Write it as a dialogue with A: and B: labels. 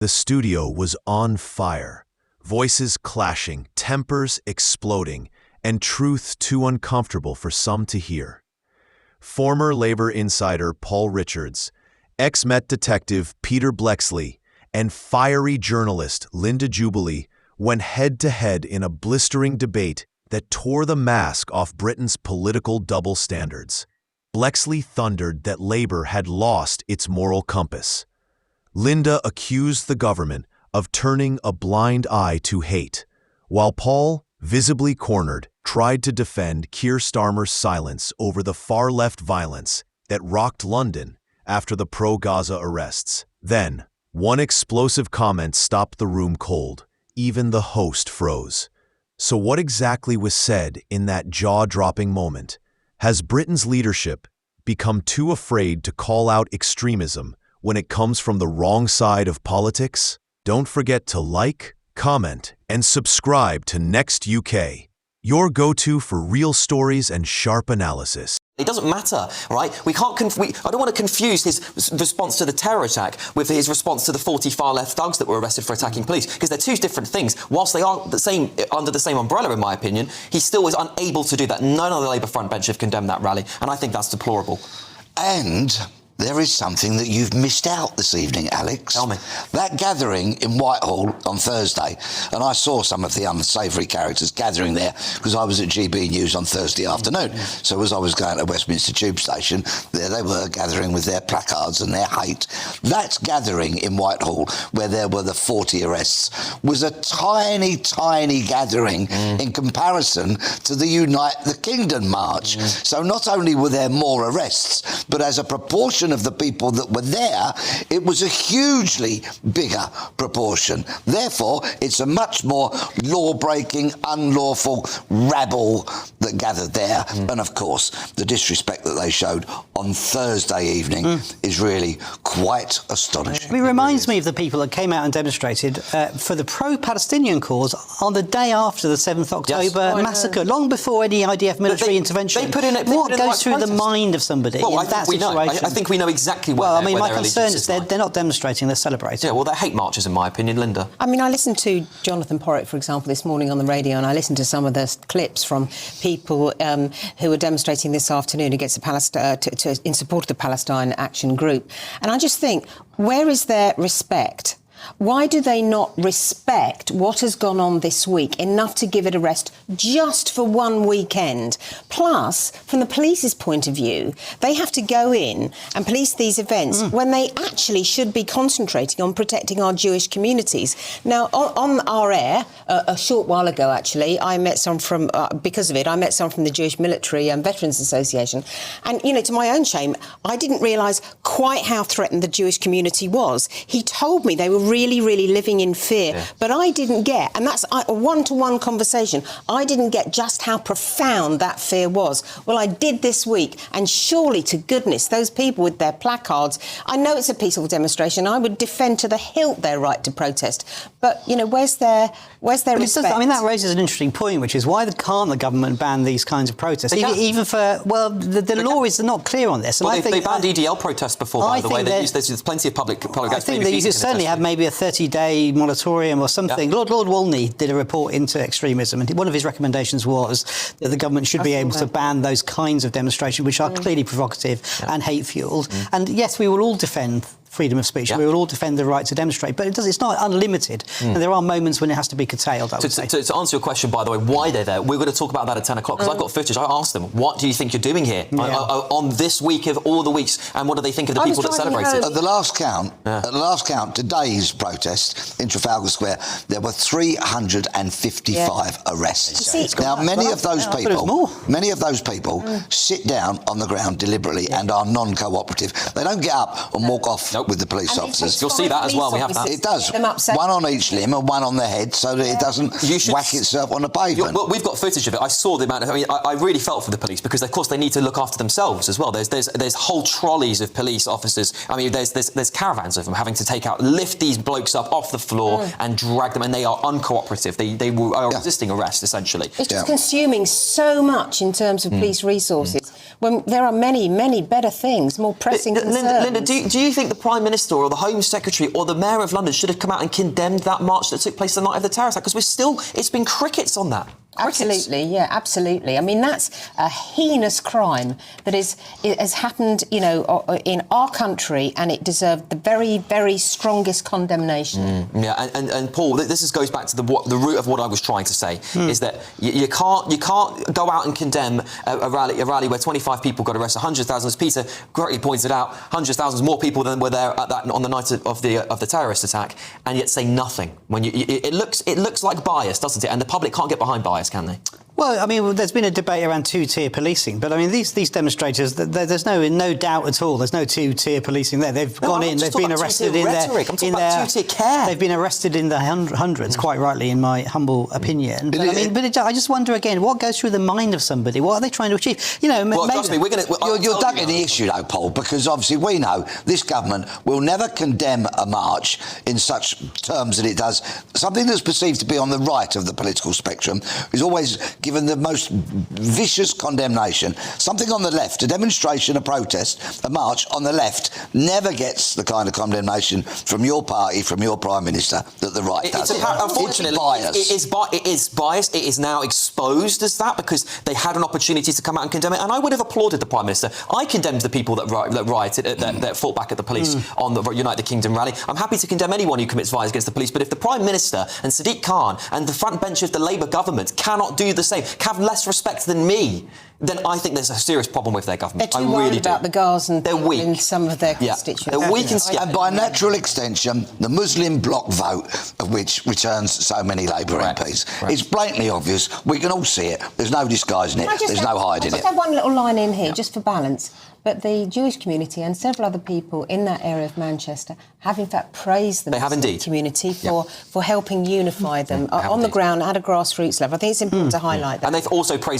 A: The studio was on fire, voices clashing, tempers exploding, and truth too uncomfortable for some to hear. Former Labour insider Paul Richards, ex-Met detective Peter Bleksley, and fiery journalist Linda Jubilee went head-to-head in a blistering debate that tore the mask off Britain's political double standards. Bleksley thundered that Labour had lost its moral compass. Linda accused the government of turning a blind eye to hate, while Paul, visibly cornered, tried to defend Keir Starmer's silence over the far-left violence that rocked London after the pro-Gaza arrests. Then, one explosive comment stopped the room cold. Even the host froze. So what exactly was said in that jaw-dropping moment? Has Britain's leadership become too afraid to call out extremism when it comes from the wrong side of politics? Don't forget to like, comment, and subscribe to Next UK, your go-to for real stories and sharp analysis.
B: It doesn't matter, right? I don't want to confuse his response to the terror attack with his response to the 40 far-left thugs that were arrested for attacking police, because they're two different things. Whilst they are the same, under the same umbrella, in my opinion, he still was unable to do that. None of the Labour front bench have condemned that rally, and I think that's deplorable.
C: And there is something that you've missed out this evening, Alex.
B: Tell me.
C: That gathering in Whitehall on Thursday, and I saw some of the unsavoury characters gathering there because I was at GB News on Thursday afternoon. So as I was going to Westminster Tube Station, there they were gathering with their placards and their hate. That gathering in Whitehall, where there were the 40 arrests, was a tiny, tiny gathering in comparison to the Unite the Kingdom march. So not only were there more arrests, but as a proportion of the people that were there, it was a hugely bigger proportion. Therefore, it's a much more law-breaking, unlawful rabble that gathered there. And of course, the disrespect that they showed on Thursday evening is really quite astonishing.
D: It reminds me of the people that came out and demonstrated for the pro-Palestinian cause on the day after the 7th October massacre, long before any IDF military intervention. What goes through the mind of somebody in that situation?
B: I think we know exactly where
D: Well, I mean, my concern is they're not demonstrating, they're celebrating.
B: Yeah, well, they're hate marches, in my opinion, Linda.
E: I mean, I listened to Jonathan Porritt, for example, this morning on the radio, and I listened to some of the clips from people who were demonstrating this afternoon against the in support of the Palestine Action Group. And I just think, where is their respect? Why do they not respect what has gone on this week enough to give it a rest just for one weekend? Plus, from the police's point of view, they have to go in and police these events when they actually should be concentrating on protecting our Jewish communities. Now, on our air, a short while ago, actually, I met some from, because of it, I met some from the Jewish Military and Veterans Association. And, you know, to my own shame, I didn't realise quite how threatened the Jewish community was. He told me they were really, really living in fear. But I didn't get, and that's a one-to-one conversation, I didn't get just how profound that fear was. Well, I did this week, and surely to goodness, those people with their placards, I know it's a peaceful demonstration, I would defend to the hilt their right to protest. But, you know, where's their respect?
D: I mean, that raises an interesting point, which is why can't the government ban these kinds of protests? Even for, well, the law is not clear on this. And
B: well,
D: I think
B: they banned EDL protests before, by the way. There's plenty of public
D: I think that you could certainly have maybe a 30-day moratorium or something. Lord Wolney did a report into extremism, and one of his recommendations was that the government should be able to ban those kinds of demonstrations, which are clearly provocative and hate-fuelled. And yes, we will all defend freedom of speech. We will all defend the right to demonstrate, but it's not unlimited, and there are moments when it has to be curtailed, I would say.
B: To answer your question, by the way, why they're there, we're going to talk about that at 10 o'clock, because I've got footage. I asked them, what do you think you're doing here on this week of all the weeks, and what do they think of the people that celebrated?
C: At the last count, today's protest in Trafalgar Square, there were 355 arrests. Now, many of those people sit down on the ground deliberately and are non-cooperative. They don't get up and walk off with the police officers.
B: You'll see that as well. We have that.
C: It does. One on each limb and one on the head, so that it doesn't whack itself on the pavement.
B: Well, we've got footage of it. I saw the amount of. I mean, I really felt for the police, because of course they need to look after themselves as well. There's whole trolleys of police officers. I mean, there's caravans of them having to lift these blokes up off the floor and drag them, and they are uncooperative. They are resisting arrest essentially.
E: It's just consuming so much in terms of police resources. when there are many, many better things, more pressing concerns.
B: Linda, do you think the Prime Minister or the Home Secretary or the Mayor of London should have come out and condemned that march that took place the night of the terror attack? Because it's been crickets on that.
E: Absolutely, yeah, absolutely. I mean, that's a heinous crime that has happened, you know, in our country, and it deserved the very, very strongest condemnation.
B: Yeah, and Paul, this goes back to the root of what I was trying to say, is that you can't go out and condemn a rally where 25 people got arrested, 100,000, as Peter correctly pointed out, 100,000 more people than were there on the night of the terrorist attack, and yet say nothing. When it looks like bias, doesn't it? And the public can't get behind bias, can they?
D: Well, I mean, there's been a debate around two-tier policing, but I mean, these demonstrators, there's no doubt at all. There's no two-tier policing there. They've gone in, they've been arrested in their
B: two-tier care.
D: They've been arrested in the hundreds, quite rightly, in my humble opinion. But I just wonder again, what goes through the mind of somebody? What are they trying to achieve? You know,
B: well, trust me,
C: you're ducking the issue, though, Paul, because obviously we know this government will never condemn a march in such terms that it does. Something that's perceived to be on the right of the political spectrum is always given the most vicious condemnation. Something on the left, a demonstration, a protest, a march on the left never gets the kind of condemnation from your party, from your Prime Minister, that the right does.
B: Unfortunately, it is biased. It is now exposed as that because they had an opportunity to come out and condemn it. And I would have applauded the Prime Minister. I condemned the people that rioted, that fought back at the police on the United Kingdom rally. I'm happy to condemn anyone who commits violence against the police. But if the Prime Minister and Sadiq Khan and the front bench of the Labour government cannot do the same, have less respect than me, then I think there's a serious problem with their government.
E: They're too worried about the Gazan people in some of their constituents.
B: They're weak
C: and by natural extension, the Muslim bloc vote, of which returns so many Labour MPs. It's blatantly obvious. We can all see it. There's no disguising it. There's no hiding it.
E: I just have one little line in here, just for balance. But the Jewish community and several other people in that area of Manchester have in fact praised the Muslim community for helping unify them on the ground at a grassroots level. I think it's important to highlight that.
B: And they've also praised